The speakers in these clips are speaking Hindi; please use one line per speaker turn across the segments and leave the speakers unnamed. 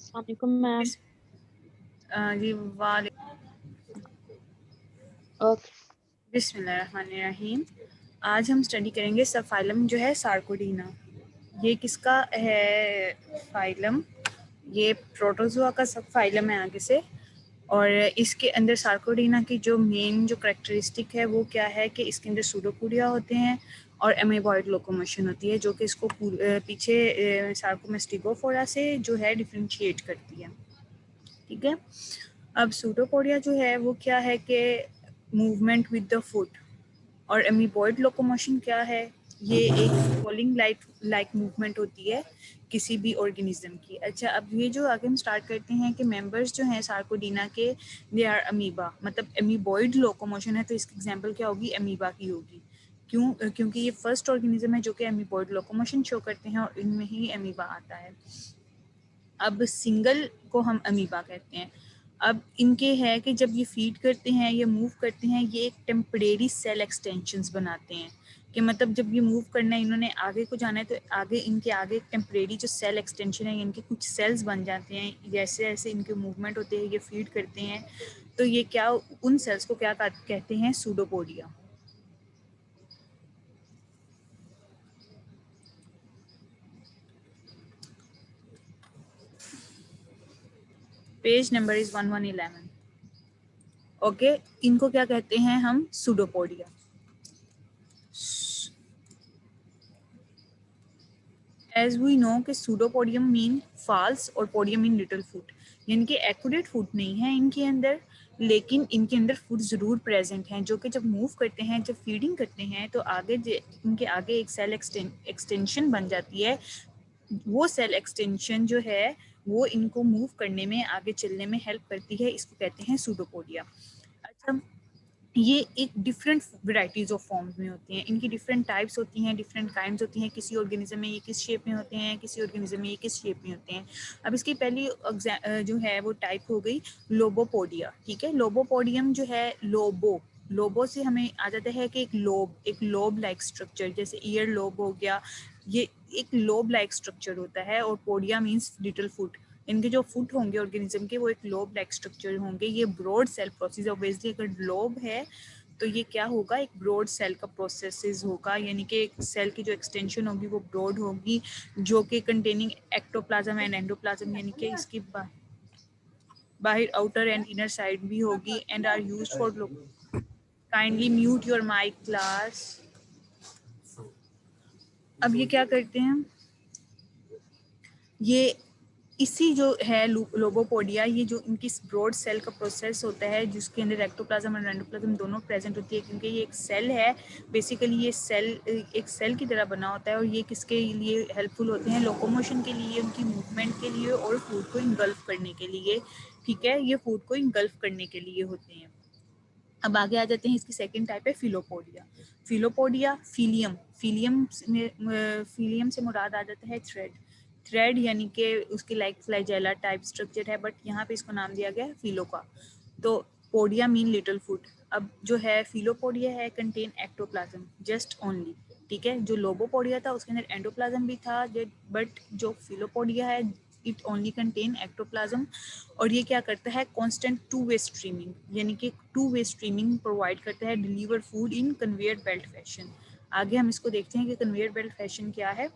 वालेकुम मैम।
जी वाले
ओके।
बिस्मिल्लाहिर्रहमानिर्रहीम। आज हम स्टडी करेंगे सब फाइलम जो है सार्कोडीना। ये किसका है फाइलम? ये प्रोटोजोआ का सब फाइलम है आगे से। और इसके अंदर सार्कोडीना की जो मेन जो करेक्टरिस्टिक है वो क्या है कि इसके अंदर सूडोपोडिया होते हैं और एमीबॉइड लोकोमोशन होती है, जो कि इसको पीछे सार्कोमेस्टिगोफोरा से जो है डिफरेंशिएट करती है। ठीक है। अब सूडोपोडिया जो है वो क्या है कि मूवमेंट विद द फुट, और एमीबॉइड लोकोमोशन क्या है? ये एक फॉलिंग लाइक मूवमेंट होती है किसी भी ऑर्गेनिज्म की। अच्छा, अब ये जो आगे हम स्टार्ट करते हैं कि मेंबर्स जो हैं सार्कोडीना के, दे आर अमीबा, मतलब एमीबॉइड लोकोमोशन है, तो इसकी एग्जांपल क्या होगी? अमीबा की होगी। क्यों? क्योंकि ये फर्स्ट ऑर्गेनिज्म है जो कि एमीबॉइड लोकोमोशन शो करते हैं और इनमें ही अमीबा आता है। अब सिंगल को हम अमीबा कहते हैं। अब इनके है कि जब ये फीड करते हैं, ये मूव करते हैं, ये एक टेम्परेरी सेल एक्सटेंशंस बनाते हैं, कि मतलब जब ये मूव करना है, इन्होंने आगे को जाना है, तो आगे इनके आगे एक टेम्परेरी जो सेल एक्सटेंशन है, इनके कुछ सेल्स बन जाते हैं। जैसे जैसे इनके मूवमेंट होते हैं, ये फीड करते हैं, तो ये क्या, उन सेल्स को क्या कहते हैं? Pseudopodia. Page number is 1111। Okay, इनको क्या कहते हैं हम? सूडोपोडिया। एज वी नो कि सूडोपोडियम मीन फॉल्स और पोडियम मीन लिटिल फुट, यानी कि एक्यूरेट फुट नहीं है इनके अंदर, लेकिन इनके अंदर फुट ज़रूर प्रेजेंट हैं, जो कि जब मूव करते हैं, जब फीडिंग करते हैं, तो आगे इनके आगे एक सेल एक्सटेंशन बन जाती है। वो सेल एक्सटेंशन जो है वो इनको मूव करने में, आगे चलने में हेल्प करती है। इसको कहते हैं सूडोपोडिया। अच्छा, ये एक डिफरेंट वेराइटीज ऑफ फॉर्म्स में होती हैं, इनकी डिफरेंट टाइप्स होती हैं, डिफरेंट काइंड्स होती हैं। किसी ऑर्गेनिज्म में ये किस शेप में होते हैं, किसी ऑर्गेनिज्म में ये किस शेप में होते हैं। अब इसकी पहली जो है वो टाइप हो गई लोबोपोडिया। ठीक है, लोबोपोडियम जो है, लोबो से हमें आ जाता है कि एक लोब लाइक स्ट्रक्चर, जैसे ईयर लोब हो गया, ये एक लोब लाइक स्ट्रक्चर होता है। और पोडिया मीन्स लिटिल फुट, इनके जो फुट होंगे ऑर्गेनिज्म के, वो एक लोब लाइक स्ट्रक्चर होंगे। ये ब्रॉड सेल प्रोसेस, ऑब्वियसली अगर लोब है तो ये क्या होगा? एक ब्रॉड सेल का प्रोसेस होगा, यानी कि सेल की जो एक्सटेंशन होगी वो ब्रॉड होगी, जो कि कंटेनिंग एक्टोप्लाज्म एंड एंडोप्लाज्म, यानी कि इसकी बाहर आउटर एंड इनर साइड भी होगी, and are used for kindly mute your mic class. अब ये क्या करते हैं? ये इसी जो है लोबोपोडिया, ये जो इनकी ब्रॉड सेल का प्रोसेस होता है, जिसके अंदर एक्टोप्लाज्म और एंडोप्लाज्म दोनों प्रेजेंट होती है, क्योंकि ये एक सेल है। बेसिकली ये सेल एक सेल की तरह बना होता है, और ये किसके लिए हेल्पफुल होते हैं? लोकोमोशन के लिए, उनकी मूवमेंट के लिए, और फूड को इंगल्फ करने के लिए। ठीक है, ये फूड को इंगल्फ करने के लिए होते हैं। अब आगे आ जाते हैं, इसकी सेकंड टाइप है फिलोपोडिया। फिलोपोडिया फीलियम, फीलियम से मुराद आ जाता है थ्रेड। थ्रेड यानी कि उसकी लाइक फ्लैजेला टाइप स्ट्रक्चर है, बट यहाँ पे इसको नाम दिया गया है फिलो का। तो पोडिया मीन लिटिल फुट। अब जो है फिलोपोडिया है, कंटेन एक्टोप्लाज्म जस्ट ओनली। ठीक है, जो लोबोपोडिया था उसके अंदर एंडोप्लाज्म भी था, बट जो फिलोपोडिया है, इट ओनली कंटेन एक्टोप्लाज्म। और ये क्या करता है? कांस्टेंट टू वे स्ट्रीमिंग, यानी कि टू वे स्ट्रीमिंग प्रोवाइड करता है, deliver food in conveyor belt fashion. आगे हम इसको देखते हैं कि कन्वेयर बेल्ट फैशन क्या है।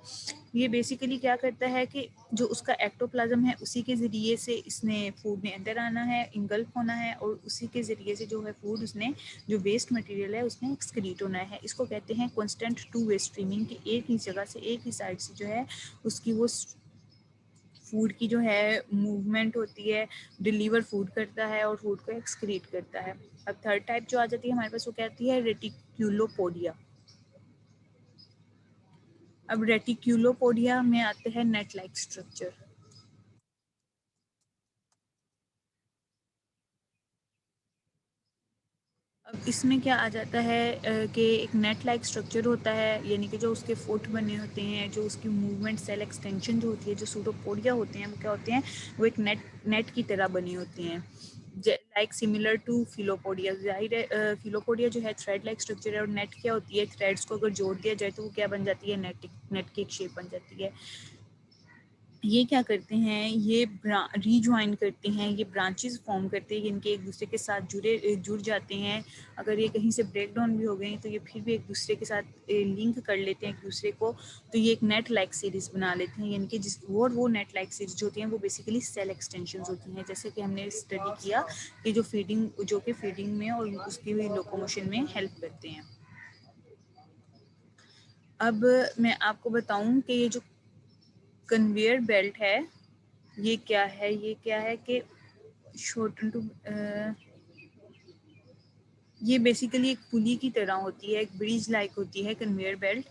ये बेसिकली क्या करता है कि जो उसका एक्टोप्लाज्म है, उसी के ज़रिए से इसने फूड में अंदर आना है, इंगल्फ होना है, और उसी के ज़रिए से जो है फूड उसने, जो वेस्ट मटेरियल है, उसने एक्सक्रीट होना है। इसको कहते हैं कांस्टेंट टू वे स्ट्रीमिंग, कि एक ही जगह से, एक ही साइड से जो है उसकी वो फूड की जो है मूवमेंट होती है, डिलीवर फूड करता है और फूड को एक्सक्रीट करता है। अब थर्ड टाइप जो आ जाती है हमारे पास, वो कहती है रेटिक्यूलोपोडिया। अब रेटिक्यूलोपोडिया में आते हैं नेट लाइक स्ट्रक्चर। अब इसमें क्या आ जाता है कि एक नेट लाइक स्ट्रक्चर होता है, यानी कि जो उसके फुट बने होते हैं, जो उसकी मूवमेंट सेल एक्सटेंशन जो होती है, जो सूडोपोडिया होते हैं, वो क्या होते हैं? वो एक नेट की तरह बने होते हैं, लाइक सिमिलर टू फिलोपोडिया। जाहिर है फिलोपोडिया जो है थ्रेड लाइक स्ट्रक्चर है, और नेट क्या होती है? थ्रेड्स को अगर जोड़ दिया जाए तो वो क्या बन जाती है? नेट की एक शेप बन जाती है। ये क्या करते हैं, ये रीजॉइन करते हैं, ये ब्रांचेस फॉर्म करते हैं, इनके एक दूसरे के साथ जुड़ जाते हैं। अगर ये कहीं से ब्रेक डाउन भी हो गए तो ये फिर भी एक दूसरे के साथ लिंक कर लेते हैं एक दूसरे को, तो ये एक नेट लाइक सीरीज बना लेते हैं। यानी कि वो नेट लाइक सीरीज होती हैं वो बेसिकली सेल एक्सटेंशंस होती हैं। जैसे कि हमने स्टडी किया कि जो फीडिंग में और उसकी लोकोमोशन में हेल्प करते हैं। अब मैं आपको बताऊं कि ये जो कन्वेयर बेल्ट है ये क्या है, कि शॉर्टन टू ये बेसिकली एक पुली की तरह होती है, एक ब्रिज लाइक होती है कन्वेयर बेल्ट।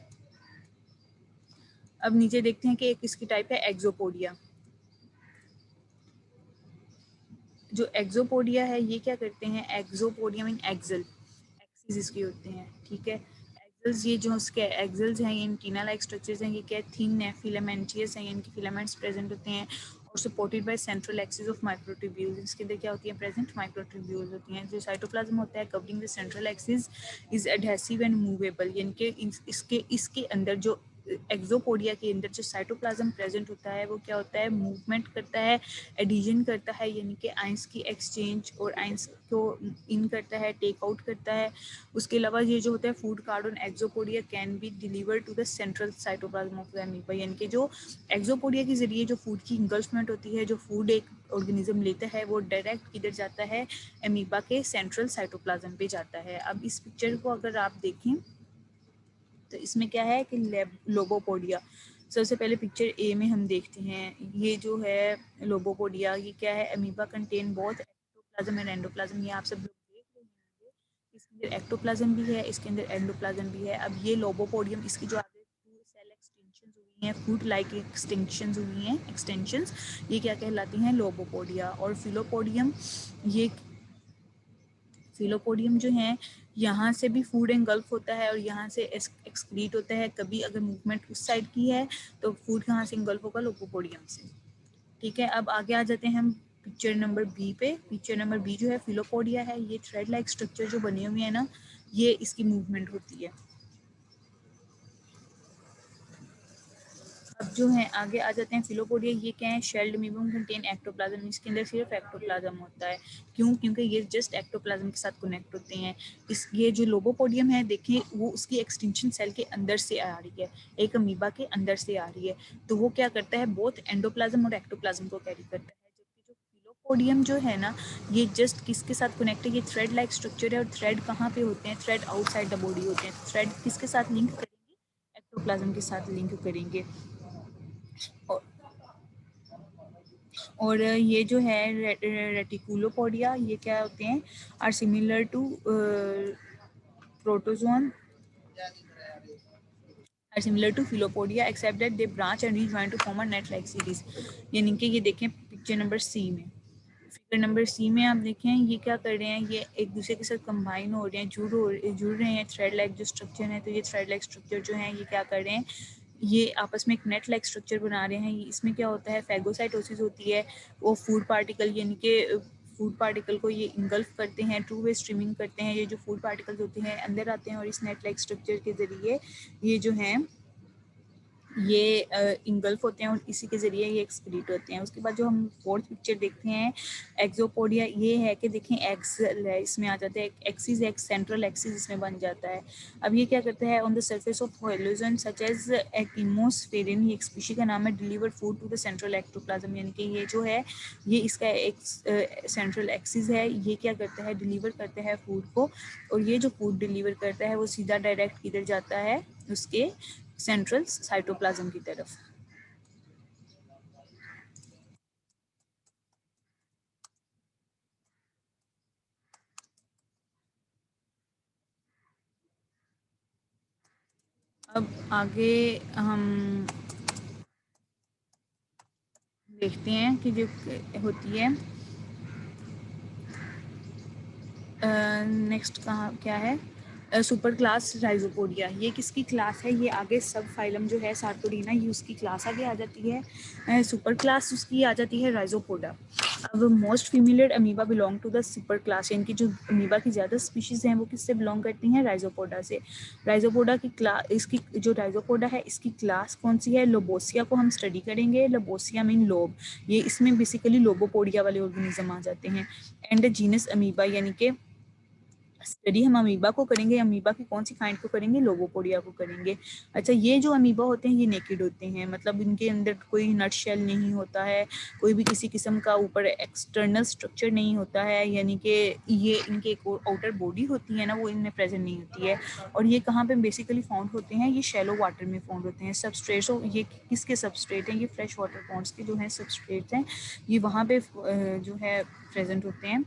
अब नीचे देखते हैं कि एक इसकी टाइप है एक्सोपोडिया। जो एक्सोपोडिया है ये क्या करते हैं, एक्सोपोडिया मीन एक्सल, एक्सिस इसके होते हैं, ठीक है। एक्सल्स, ये जो उसके एक्सल्स हैं, ये एंटीना लाइक स्ट्रक्चर्स हैं, ये क्या थिन है, फिलामेंटियस हैं, इनके फिलामेंट्स प्रेजेंट होते हैं और supported by central axis of microtubules. इसके अंदर क्या होती है, प्रेजेंट माइक्रोट्यूब्यूल्स होती हैं। जो साइटोप्लाज्म होता है covering the central axis is adhesive and movable, यानी कि इसके अंदर जो एक्सोपोडिया के अंदर जो साइटोप्लाज्म प्रेजेंट होता है वो क्या होता है, मूवमेंट करता है, एडिशन करता है, यानी कि आइंस की एक्सचेंज और आइंस को इन करता है, टेक आउट करता है। उसके अलावा ये जो होता है food caught in axopodia can be deliver to the central cytoplasm of the amoeba, यानी कि जो एक्सोपोडिया के जरिए जो फूड की इंगल्फमेंट होती है, जो फूड एक ऑर्गेनिज्म लेता है वो डायरेक्ट किधर जाता है, अमीबा के सेंट्रल साइटोप्लाज्म पे जाता है। अब इस पिक्चर को अगर आप देखें तो इसमें क्या है कि लोबोपोडिया, सबसे पहले पिक्चर ए में हम देखते हैं, ये जो है लोबोपोडिया, ये क्या है, amoeba contain both ectoplasm and endoplasm. ये आप सब लोग देख रहे होंगे, इसके अंदर एक्टोप्लाज्म भी है, इसके अंदर एंडोप्लाज्म भी है। अब ये लोबोपोडियम, इसकी जो आगे सेल एक्सटेंशंस हुई हैं, फूड लाइक एक्सटेंशंस हुई हैं, एक्सटेंशंस, ये क्या कहलाती हैं, लोबोपोडिया। और फिलोपोडियम, ये फिलोपोडियम जो है यहाँ से भी फूड एंगल्फ होता है और यहाँ से एक्सक्रीट होता है। कभी अगर मूवमेंट उस साइड की है तो फूड कहाँ से एंगल्फ होगा, लोपोपोडियम से, ठीक है। अब आगे आ जाते हैं हम पिक्चर नंबर बी पे। पिक्चर नंबर बी जो है फिलोपोडिया है, ये थ्रेड लाइक स्ट्रक्चर जो बने हुए हैं ना, ये इसकी मूवमेंट होती है। अब जो है आगे आ जाते हैं फिलोपोडिया, ये क्या है, शेल्ड अमीबा कंटेन एक्टोप्लाज्म, इसके अंदर सिर्फ एक्टोप्लाज्म होता है। क्यों, क्योंकि ये जस्ट एक्टोप्लाज्म के साथ कनेक्ट होते हैं। इस ये जो लोबोपोडियम है देखिए, वो उसकी एक्सटेंशन सेल के अंदर से आ रही है, एक अमीबा के अंदर से आ रही है, तो वो क्या करता है, बोथ एंडोप्लाज्म और एक्टोप्लाज्म को कैरी करता है। जबकि जो फिलोपोडियम जो है ना, ये जस्ट किसके साथ कनेक्ट है, ये थ्रेड लाइक स्ट्रक्चर है, और थ्रेड कहाँ पे होते हैं, थ्रेड आउटसाइड द बॉडी होते हैं। थ्रेड किसके साथ लिंक करेंगे, एक्टोप्लाज्म के साथ लिंक करेंगे। और और ये जो है रेटिकुलोपोडिया, ये क्या होते हैं, are similar to protozoan, are similar to filopodia except that they branch and rejoin to form a net like series. यानी कि ये देखें पिक्चर नंबर सी में, फिगर नंबर सी में आप देखें ये क्या कर रहे हैं, ये एक दूसरे के साथ कंबाइन हो रहे हैं, जुड़ रहे हैं, थ्रेड लाइक जो स्ट्रक्चर है। तो ये थ्रेड लाइक स्ट्रक्चर जो है ये क्या कर रहे हैं, ये आपस में एक नेट लाइक स्ट्रक्चर बना रहे हैं। इसमें क्या होता है, फैगोसाइटोसिस होती है, वो फूड पार्टिकल यानी कि फूड पार्टिकल को ये इंगल्फ करते हैं, टू वे स्ट्रीमिंग करते हैं। ये जो फूड पार्टिकल्स होते हैं अंदर आते हैं और इस नेट लाइक स्ट्रक्चर के ज़रिए ये जो हैं ये इंगल्फ होते हैं और इसी के ज़रिए ये एक्सक्रीट होते हैं। उसके बाद जो हम फोर्थ पिक्चर देखते हैं एक्सोपोडिया, ये है कि देखें एक्सल है, इसमें आ जाता है एक्सिस, एक सेंट्रल एक्सिस इसमें बन जाता है। अब ये क्या करता है, on the surface of heliozoan such as Actinosphaerium, ये एक स्पीशी का नाम है, deliver food to the central ectoplasm, यानी कि ये जो है ये इसका एक सेंट्रल एक्सिस है, ये क्या करता है, डिलीवर करता है फूड को। और ये जो फूड डिलीवर करता है वो सीधा डायरेक्ट किधर जाता है, उसके सेंट्रल साइटोप्लाज्म की तरफ। अब आगे हम देखते हैं कि जो होती है नेक्स्ट कहाँ क्या है, सुपर क्लास राइजोपोडिया, ये किसकी क्लास है, ये आगे सब फाइलम जो है सार्कोडीना, ये उसकी क्लास आगे आ जाती है। सुपर क्लास उसकी आ जाती है राइजोपोडा। अब most familiar amoeba belong to the super class, यानी कि जो अमीबा की ज़्यादा स्पीशीज़ हैं वो किससे बिलोंग करती हैं? राइजोपोडा से। राइजोपोडा की क्लास, इसकी जो राइजोपोडा है इसकी क्लास कौन सी है? लोबोसिया को हम स्टडी करेंगे। लोबोसिया मीन लोब, ये इसमें बेसिकली लोबोपोडिया वाले ऑर्गेनिज्म आ जाते हैं। एंड जीनस अमीबा, यानी कि स्टडी हम अमीबा को करेंगे। अमीबा की कौन सी काइंड को करेंगे? लोबोपोडिया को करेंगे। अच्छा, ये जो अमीबा होते हैं ये नेकेड होते हैं, मतलब इनके अंदर कोई नट शेल नहीं होता है, कोई भी किसी किस्म का ऊपर एक्सटर्नल स्ट्रक्चर नहीं होता है, यानी कि ये इनके एक आउटर बॉडी होती है ना, वो इनमें प्रेजेंट नहीं होती है। और ये कहाँ पे बेसिकली फाउंड होते हैं? ये शैलो वाटर में फाउंड होते हैं। सबस्ट्रेट, ये किसके सबस्ट्रेट हैं? ये फ्रेश वाटर पॉन्ड्स के जो हैं सबस्ट्रेट हैं, ये वहाँ पे जो है प्रेजेंट होते हैं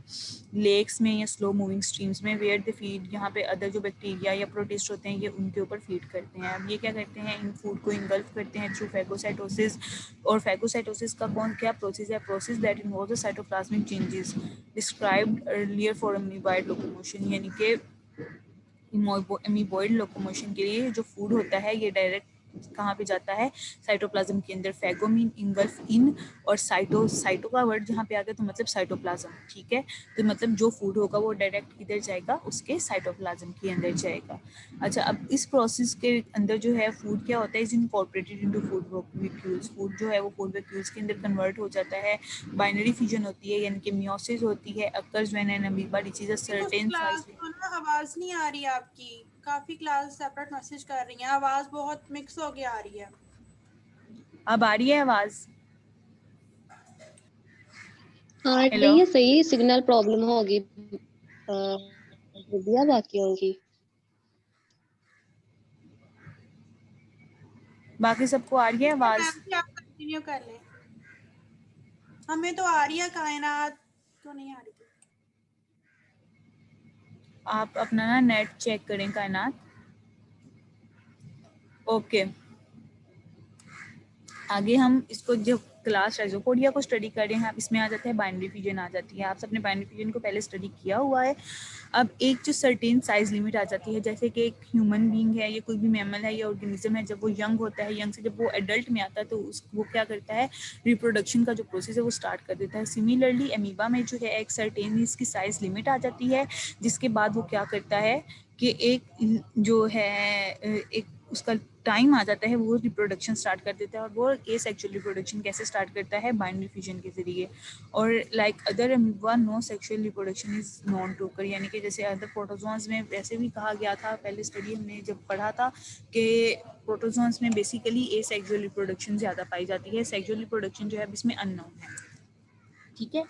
लेक्स में या स्लो मूविंग स्ट्रीम्स में, वेयर द फीड, यहाँ पे अदर जो बैक्टीरिया या प्रोटिस्ट होते हैं ये उनके ऊपर फीड करते हैं। अब ये क्या करते हैं? इन फूड को इंगल्फ करते हैं थ्रू फैगोसाइटोसिस। और फैगोसाइटोसिस का क्या प्रोसेस है? Process that involve the cytoplasmic changes described earlier for amoeboid locomotion, यानी कि अमीबॉइड लोकोमोशन के लिए जो फूड होता है ये डायरेक्ट कहाँ पे जाता है? साइटोप्लाज्म के अंदर। फैगोमीन इंगल्फ इन, और साइटो का वर्ड जहाँ पे आ गया तो मतलब साइटोप्लाज्म, ठीक है। तो मतलब जो फूड होगा वो डायरेक्ट किधर जाएगा? उसके साइटोप्लाज्म के अंदर जाएगा। अच्छा, अब इस प्रोसेस के अंदर जो है फूड क्या होता है? Is incorporated into food vacuoles, food जो है वो फूड वैक्यूल्स के अंदर कन्वर्ट हो जाता है। बाइनरी फ्यूजन होती है, यानी कि मियोसिस होती है, occurs when an amoeba reaches अ
कुछ
सर्टेन
क्लास
साइज।
को ना आवाज नहीं आ रही आपकी, काफी क्लास सेपरेट मैसेज कर रही हैं, आवाज बहुत मिक्स हो के आ रही है।
अब आ रही है आवाज?
हाँ
हेलो,
रही है, सही सिग्नल प्रॉब्लम होगी दिया बाकियों की।
बाकी सबको आ रही है आवाज?
मैम जी आप कंटिन्यू कर लें, हमें तो आ रही है, कायनात तो नहीं आ रही थी।
आप अपना ना नेट चेक करें कायनात। ओके, आगे हम इसको जो क्लास राइजोपोडिया को स्टडी कर रहे हैं, आप इसमें आ जाते हैं बाइनरी फ्यूजन आ जाती है। आप सबने बाइनरी फ्यूजन को पहले स्टडी किया हुआ है। अब एक जो सर्टेन साइज लिमिट आ जाती है, जैसे कि एक ह्यूमन बीइंग है या कोई भी मैमल है या ऑर्गेनिज्म है, जब वो यंग होता है, यंग से जब वो एडल्ट में आता है तो वो क्या करता है? रिप्रोडक्शन का जो प्रोसेस है वो स्टार्ट कर देता है। सिमिलरली अमीबा में जो है एक सर्टेन इसकी साइज लिमिट आ जाती है, जिसके बाद वो क्या करता है कि एक जो है एक उसका टाइम आ जाता है, वो रिप्रोडक्शन स्टार्ट कर देता है। और वो एसेक्सुअल रिप्रोडक्शन कैसे स्टार्ट करता है? बाइनरी फ्यूजन के जरिए। और like other amoeba no sexual reproduction is known to occur, यानी कि जैसे अदर प्रोटोजोन्स में वैसे भी कहा गया था, पहले स्टडी हमने जब पढ़ा था कि प्रोटोजोन्स में बेसिकली एसेक्सुअल रिप्रोडक्शन ज़्यादा पाई जाती है, सेक्सुअल रिप्रोडक्शन जो है इसमें अननोन है, ठीक है।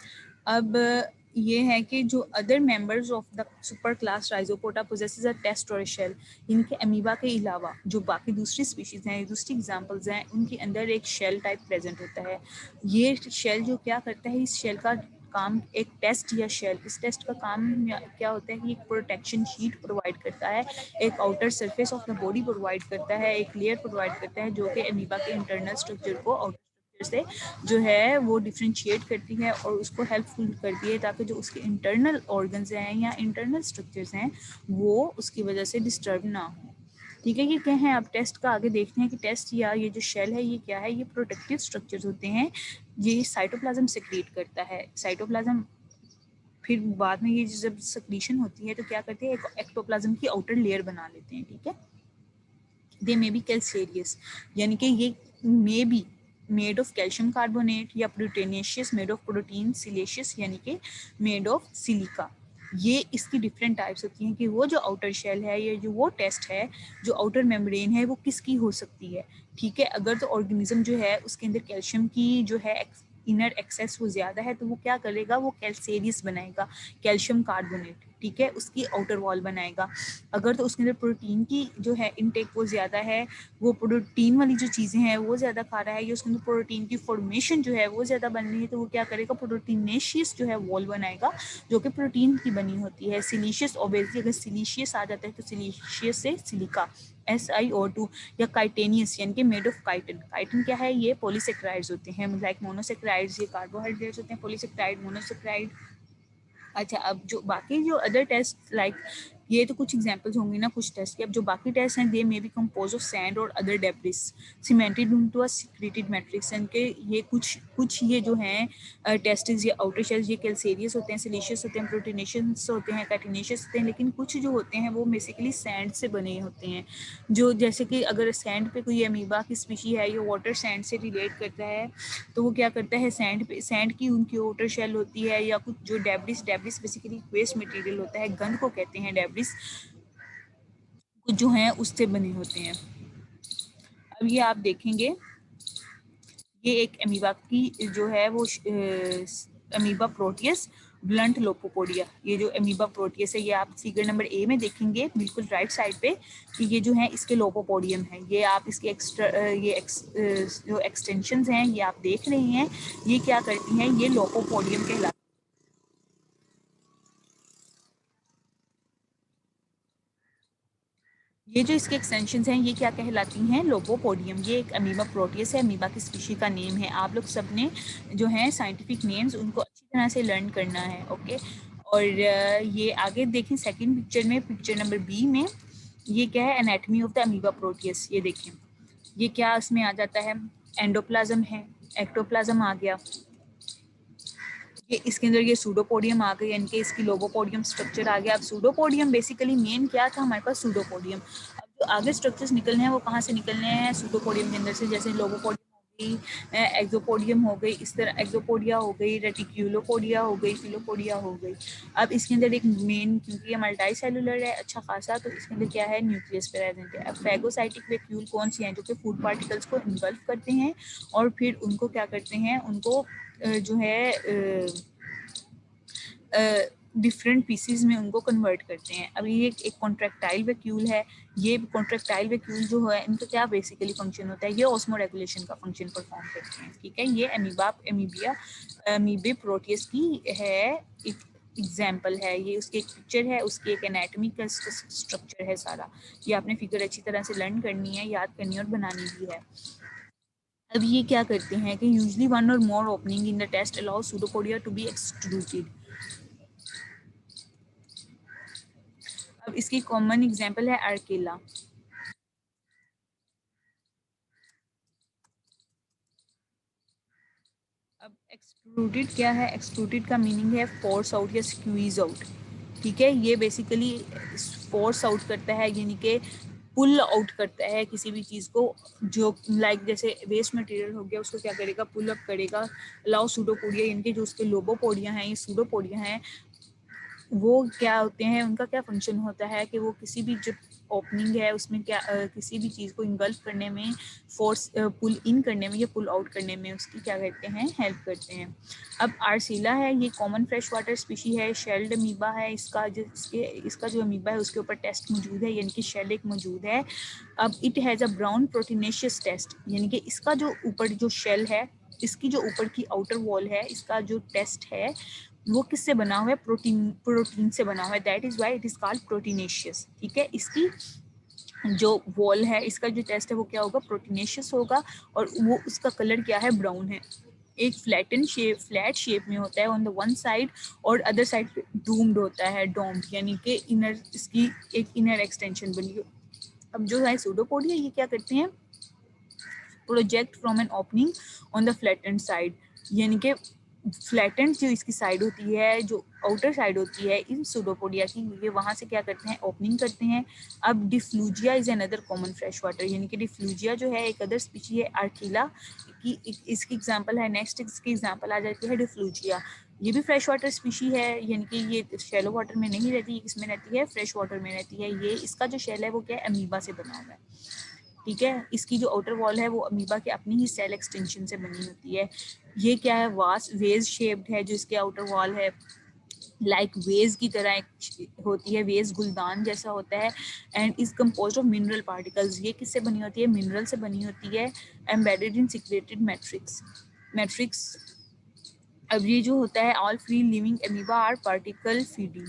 अब ये है कि जो other members of the super class Rhizopoda possesses a test or shell, इनके अमीबा के अलावा जो बाकी दूसरी स्पीशीज़ हैं, दूसरी एग्जांपल्स हैं, उनके अंदर एक शेल टाइप प्रेजेंट होता है। ये शेल जो क्या करता है, इस शेल का काम एक टेस्ट या शेल, इस टेस्ट का काम क्या होता है कि एक प्रोटेक्शन शीट प्रोवाइड करता है, एक outer surface of the body provide करता है, एक लेयर प्रोवाइड करता है जो कि अमीबा के इंटरनल स्ट्रक्चर को आउटर से जो है वो डिफ्रेंशिएट करती है और उसको हेल्पफुल करती है, ताकि जो उसके इंटरनल ऑर्गन्स हैं या इंटरनल स्ट्रक्चर्स हैं वो उसकी वजह से डिस्टर्ब ना हो, ठीक है। ये क्या है? आप टेस्ट का आगे देखते हैं कि टेस्ट या ये जो शेल है ये क्या है? ये प्रोटेक्टिव स्ट्रक्चर्स होते हैं, ये साइटोप्लाज्म सेक्रेट करता है। साइटोप्लाज्म फिर बाद में ये जब सक्रीशन होती है तो क्या करते हैं? एक एक्टोप्लाज्म की आउटर लेयर बना लेते हैं, ठीक है। दे मे बी कैल्सेरियस, यानी कि ये may be made of calcium carbonate, या प्रोटीनेशियस मेड ऑफ प्रोटीन, सिलेशियस यानी कि मेड ऑफ सिलिका। ये इसकी डिफरेंट टाइप्स होती हैं कि वो जो आउटर शेल है, ये जो वो टेस्ट है, जो आउटर मेम्ब्रेन है वो किसकी हो सकती है, ठीक है। अगर तो ऑर्गेनिज्म जो है उसके अंदर कैल्शियम की जो है इनर एक्सेस वो ज़्यादा है तो वो क्या करेगा? वो कैल्सेरियस बनाएगा, कैल्शियम कार्बोनेट, ठीक है, उसकी आउटर वॉल बनाएगा। अगर तो उसके अंदर प्रोटीन की जो है इनटेक वो ज़्यादा है, वो प्रोटीन वाली जो चीज़ें हैं वो ज़्यादा खा रहा है, या उसके अंदर प्रोटीन की फॉर्मेशन जो है वो ज़्यादा बन रही है, तो वो क्या करेगा? प्रोटीनेशियस जो है वॉल बनाएगा जो कि प्रोटीन की बनी होती है। सिलीशियस ऑब्वियसली अगर सिलीशियस आ जाता है तो सिलीशियस से सिलिका SiO2, या काइटेनियस यानी कि मेड ऑफ काइटन। काइटन क्या है? ये पॉलीसेक्राइड्स होते हैं, लाइक मोनोसेक्राइड्स, ये कार्बोहाइड्रेट्स होते हैं, पॉलीसेक्राइड, मोनोसेक्राइड। अच्छा, अब जो बाकी जो अदर टेस्ट लाइक ये तो कुछ एग्जांपल्स होंगे ना कुछ टेस्ट के। अब जो बाकी टेस्ट हैं, they may be compose of sand or other debris cemented into a secreted matrix. इनके ये कुछ ये जो हैं टेस्ट, ये आउटर शेल्स, ये कैल्सेरियस होते हैं, सिलिशियस होते हैं, प्रोटीनेशियस होते हैं, कैटिनेशियस होते हैं, लेकिन कुछ जो होते हैं वो बेसिकली सैंड से बने होते हैं। जो जैसे कि अगर सैंड पे कोई अमीबा की स्पीशी है, ये वाटर सैंड से रिलेट करता है, तो वो क्या करता है, सैंड की उनकी आउटर शेल होती है, या कुछ जो डेब्रिस बेसिकली वेस्ट मटेरियल होता है, गंद को कहते हैं डेब्रिस, कुछ जो हैं उससे बने होते हैं। अब ये आप देखेंगे, ये एक अमीबा की जो है वो अमीबा प्रोटियस ब्लंट लोपोपोडिया, ये जो अमीबा प्रोटियस है, ये आप फिगर नंबर ए में देखेंगे बिल्कुल राइट साइड पे कि ये जो है इसके लोपोपोडियम है। ये आप इसके जो एक्सटेंशंस हैं ये आप देख रहे हैं, ये क्या करती हैं, ये लोपोपोडियम कहलाती है। ये जो इसके एक्सटेंशंस हैं ये क्या कहलाती हैं, लोपोपोडियम। ये एक अमीबा प्रोटियस है, अमीबा की स्पीशी का नेम है। आप लोग सब ने जो है साइंटिफिक नेम्स उनको अच्छी तरह से लर्न करना है, ओके। और ये आगे देखें सेकंड पिक्चर में, पिक्चर नंबर बी में, ये क्या है, anatomy of the amoeba Proteus. ये देखें, ये क्या इसमें आ जाता है, एंडोप्लाज्म है, एक्टोप्लाज्म आ गया, ये इसके अंदर ये सूडोपोडियम आ गई, यानी कि इसकी लोबोपोडियम स्ट्रक्चर आ गया। अब सूडोपोडियम बेसिकली मेन क्या था हमारे पास, सूडोपोडियम। अब जो आगे स्ट्रक्चर्स निकलने हैं वो कहाँ से निकलने हैं, सूडोपोडियम के अंदर से, जैसे लोबोपोडियम हो गई, एक्सोपोडियम हो गई, इस तरह एक्सोपोडिया हो गई, रेटिक्यूलोपोडिया हो गई, फिलोपोडिया हो गई। अब इसके अंदर एक मेन, क्योंकि ये मल्टी सेलुलर है अच्छा खासा, तो इसके अंदर क्या है, न्यूक्लियस प्रेजेंट है। अब फैगोसाइटिक वैक्यूल कौन सी हैं, जो कि फूड पार्टिकल्स को इन्वल्व करते हैं और फिर उनको क्या करते हैं, उनको जो है डिफरेंट पीसीज में उनको कन्वर्ट करते हैं। अब ये एक कॉन्ट्रैक्टाइल वैक्यूल है। ये कॉन्ट्रैक्टाइल वैक्यूल जो है इनका क्या बेसिकली फंक्शन होता है, ये ऑस्मो रेगुलेशन का फंक्शन परफॉर्म करते हैं, ठीक है। ये अमीबे प्रोटियस की है एक एग्जाम्पल है, ये उसकी एक पिक्चर है, उसकी एक एनाटॉमी का स्ट्रक्चर है सारा। ये आपने फिगर अच्छी तरह से लर्न करनी है, याद करनी है और बनानी भी है। अब ये क्या करते हैं कि usually one or more opening in the test allow pseudopodia to be extruded. अब इसकी कॉमन एग्जांपल है अर्केला। अब एक्सट्रूडेड क्या है, एक्सट्रूडेड का मीनिंग है फोर्स आउट या स्क्वीज आउट, ठीक है। ये बेसिकली फोर्स आउट करता है, यानी कि पुल आउट करता है किसी भी चीज़ को, जो लाइक जैसे वेस्ट मटेरियल हो गया उसको क्या करेगा, पुल अप करेगा। अलाउ सूडोपोडिया, यानी कि जो उसके लोबोपोडिया हैं, ये सूडोपोडिया हैं, वो क्या होते हैं, उनका क्या फंक्शन होता है कि वो किसी भी जो ओपनिंग है उसमें क्या किसी भी चीज़ को इन्वल्व करने में, फोर्स पुल इन करने में या पुल आउट करने में उसकी क्या करते हैं, हेल्प करते हैं। अब आर्सिला है, ये कॉमन फ्रेश वाटर स्पीशी है, शेल्ड अमीबा है। इसका जो अमीबा है उसके ऊपर टेस्ट मौजूद है, यानी कि शेल एक मौजूद है। अब it has a brown proteinaceous test, यानी कि इसका जो ऊपर जो शेल है, इसकी जो ऊपर की आउटर वॉल है, इसका जो टेस्ट है वो किससे बना हुआ है, प्रोटीन से बना हुआ है, that is why it is called proteinaceous, ठीक है। इसकी जो वॉल है, इसका जो टेस्ट है वो क्या होगा, प्रोटीनेशियस होगा, और वो उसका कलर क्या है, ब्राउन है। एक फ्लैट शेप में होता है ऑन द वन साइड, और अदर साइड पे डूम्ड होता है, डोम्ड, यानी कि इनर, इसकी एक इनर एक्सटेंशन बनी। अब जो है सूडोपोडिया, ये क्या करते हैं, project from an opening on the flattened side, यानी कि फ्लैटेंड जो इसकी साइड होती है, जो आउटर साइड होती है इन सूडोपोडिया की, ये वहाँ से क्या करते हैं, ओपनिंग करते हैं। अब Difflugia is another common fresh water, यानी कि डिफ्लूजिया जो है एक अदर स्पीशी है अर्किला की, इसकी एग्जांपल है। नेक्स्ट इसकी एग्जांपल आ जाती है डिफ्लूजिया, ये भी फ्रेश वाटर स्पीशी है, यानी कि ये शैलो वाटर में नहीं रहती, किसमें रहती है, फ्रेश वाटर में रहती है। ये इसका जो शेल है वो क्या है, अमीबा से बना हुआ है, ठीक है। इसकी जो आउटर वॉल है वो अमीबा के अपनी ही सेल एक्सटेंशन से बनी होती है। ये क्या है, वेज शेप्ड है, जो इसके आउटर वॉल है लाइक वेज की तरह होती है, वेज गुलदान जैसा होता है, and is composed of mineral particles. ये किससे बनी होती है, मिनरल से बनी होती है, एम्बेडेड इन सिक्रेटेड मैट्रिक्स। अब ये जो होता है, all free living amoeba are particle feeding,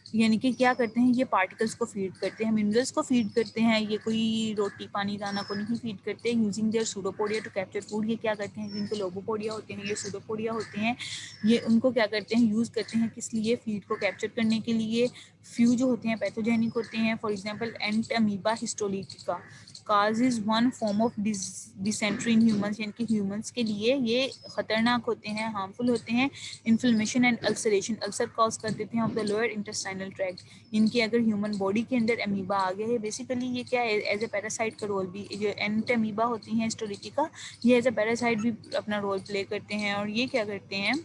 यानी कि क्या करते हैं, ये पार्टिकल्स को फीड करते हैं, मिनरल्स को फीड करते हैं, ये कोई रोटी पानी दाना को नहीं फीड करते। Using their pseudopodia to capture food, ये क्या करते हैं, जिनको लोबोपोडिया होते हैं, ये सूडोपोडिया होते हैं, ये उनको क्या करते हैं, यूज़ करते हैं किस लिए, फीड को कैप्चर करने के लिए। फ्यू जो होते हैं पैथोजेनिक होते हैं, for example ant amoeba histolytica causes one form of dysentery in humans, यानी कि ह्यूमंस के लिए ये खतरनाक होते हैं, हार्मफुल होते हैं। Inflammation and ulceration, ulcer cause कर देते हैं of the lower intestinal tract. इनके अगर ह्यूमन बॉडी के अंदर अमीबा आ गया है, बेसिकली ये क्या है, एज ए पैरासाइट का रोल भी, जो एंट अमीबा होती हैं हिस्टोलिटिका, ये एज ए पैरासाइट भी अपना रोल प्ले करते हैं। और ये क्या करते हैं,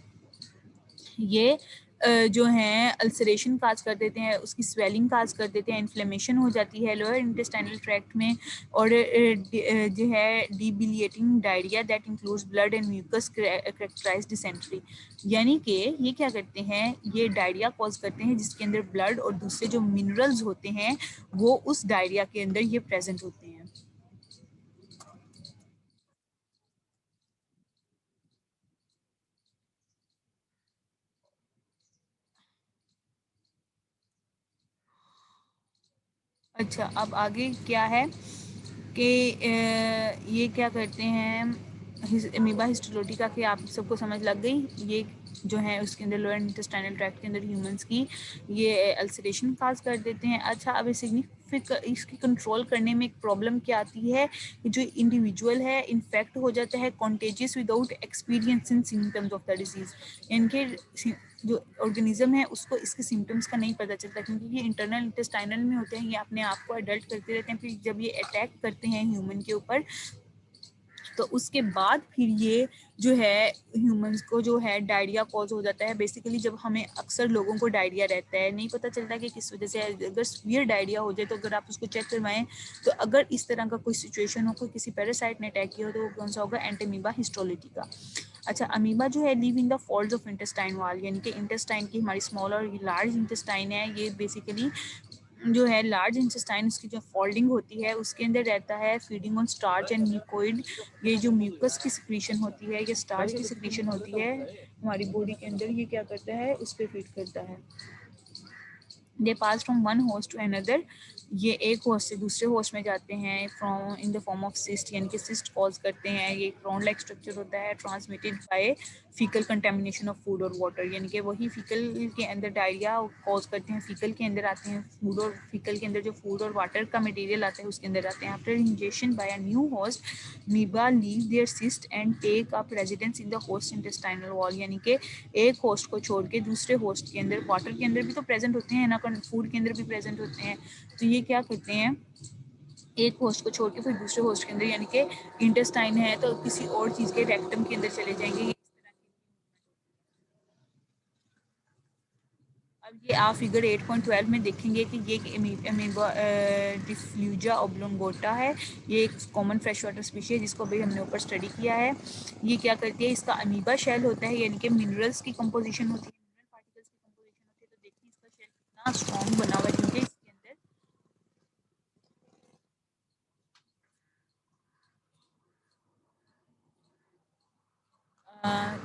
ये जो हैं अल्सरेशन काज कर देते हैं, उसकी स्वेलिंग काज कर देते हैं, इन्फ्लेमेशन हो जाती है लोअर इंटेस्टाइनल ट्रैक्ट में। और जो है debilitating diarrhoea that includes blood and mucus characterize dysentery, यानी कि ये क्या करते हैं, ये डायरिया कॉज करते हैं जिसके अंदर ब्लड और दूसरे जो मिनरल्स होते हैं वो उस डायरिया के अंदर ये प्रेजेंट होते हैं। अच्छा, अब आगे क्या है कि ये क्या करते हैं, अमीबा हिस्टोलोटिका की आप सबको समझ लग गई, ये जो है उसके अंदर लोअर इंटेस्टाइनल ट्रैक्ट के अंदर ह्यूमंस की ये अल्सरेशन काज कर देते हैं। अच्छा, अब इसकी कंट्रोल करने में एक प्रॉब्लम क्या आती है कि जो इंडिविजुअल है इन्फेक्ट हो जाता है contagious without experiencing symptoms of the disease, इनके जो ऑर्गेनिज्म है उसको इसके सिम्टम्स का नहीं पता चलता, क्योंकि ये इंटरनल इंटेस्टाइनल में होते हैं, ये अपने आप को अडल्ट करते रहते हैं, फिर जब ये अटैक करते हैं ह्यूमन के ऊपर तो उसके बाद फिर ये जो है ह्यूमंस को जो है डायरिया कॉज हो जाता है। बेसिकली जब हमें अक्सर लोगों को डायरिया रहता है, नहीं पता चलता कि किस वजह से, अगर सीवियर डायरिया हो जाए तो अगर आप उसको चेक करवाएं तो अगर इस तरह का कोई सिचुएशन हो, कोई किसी पैरासाइट ने अटैक किया हो, तो वो कौन सा होगा, एंटीमीबा हिस्टोलिटिका। अच्छा, अमीबा जो है live in the folds of intestine wall, यानी कि इंटेस्टाइन की हमारी स्मॉल और लार्ज इंटेस्टाइन है, ये बेसिकली जो है लार्ज इंटेस्टाइन की जो फोल्डिंग होती है उसके अंदर रहता है, feeding on starch and mucoid, ये जो म्यूकस की सिक्रीशन होती है, ये स्टार्च की सिक्रीशन होती है हमारी बॉडी के अंदर, ये क्या करता है, उस पर फीड करता है। They pass from one host to another, ये एक होस्ट से दूसरे होस्ट में जाते हैं from in the form of cyst, यानी कि सिस्ट कॉज करते हैं। ये क्राउन लाइक स्ट्रक्चर होता है, transmitted by faecal contamination of food और वाटर, यानी कि वही फीकल के अंदर डायरिया कॉज करते हैं, फीकल के अंदर आते हैं फूड, और फीकल के अंदर जो फूड और वाटर का मटेरियल आता है उसके अंदर आते हैं। After injection by a new host, amoeba leave their cyst and take up residence in the host intestinal wall, यानी कि एक होस्ट को छोड़ के दूसरे होस्ट के अंदर, वाटर के अंदर भी तो प्रेजेंट होते हैं ना, फूड के अंदर भी प्रेजेंट होते हैं, तो ये क्या करते हैं, एक होस्ट को छोड़ के फिर दूसरे होस्ट के अंदर, यानी कि इंटेस्टाइन है तो किसी और चीज़ के रेक्टम के अंदर चले जाएंगे। अब ये आप फिगर 8.12 में देखेंगे कि ये अमीबा डिफ्यूजा ओब्लोंगोटा है, ये एक कॉमन फ्रेश वाटर स्पीशी है जिसको अभी हमने ऊपर स्टडी किया है। ये क्या करती है, इसका अमीबा शेल होता है, यानी कि मिनरल्स की कंपोजिशन होती है, मिनरल पार्टिकल्स की कंपोजिशन होती है। तो देखिए इसका शेल कितना स्ट्रॉन्ग बना हुआ है, क्योंकि इसके अंदर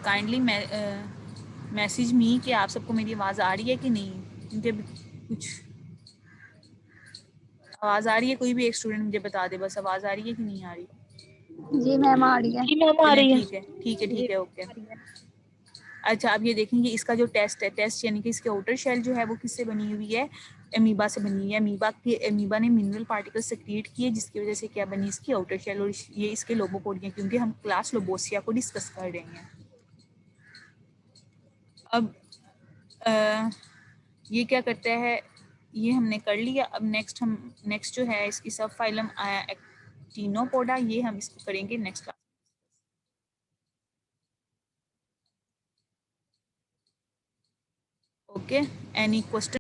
काइंडली मैसेज मी कि आप सबको मेरी आवाज़ आ रही है कि नहीं, क्योंकि कुछ आवाज़ आ रही है, कोई भी एक स्टूडेंट मुझे बता दे बस, आवाज़ आ रही है कि नहीं आ रही।
जी मैम आ रही है।
जी मैम आ रही है।
ठीक है ठीक है ठीक है, ओके। अच्छा, अब ये देखेंगे इसका जो टेस्ट है, टेस्ट यानी कि इसके आउटर शेल जो है वो किससे बनी हुई है, अमीबा से बनी हुई है। अमीबा ने मिनरल पार्टिकल सेक्रिएट किए जिसकी वजह से क्या बनी इसकी आउटर शेल, और ये इसके लोबोपोडिया, क्योंकि हम क्लास लोबोसिया को डिस्कस कर रहे हैं। अब ये क्या करता है, ये हमने कर लिया। अब नेक्स्ट जो है इसकी सब फाइलम एक्टिनोपोडा, ये हम इसको करेंगे next class. Okay, any question?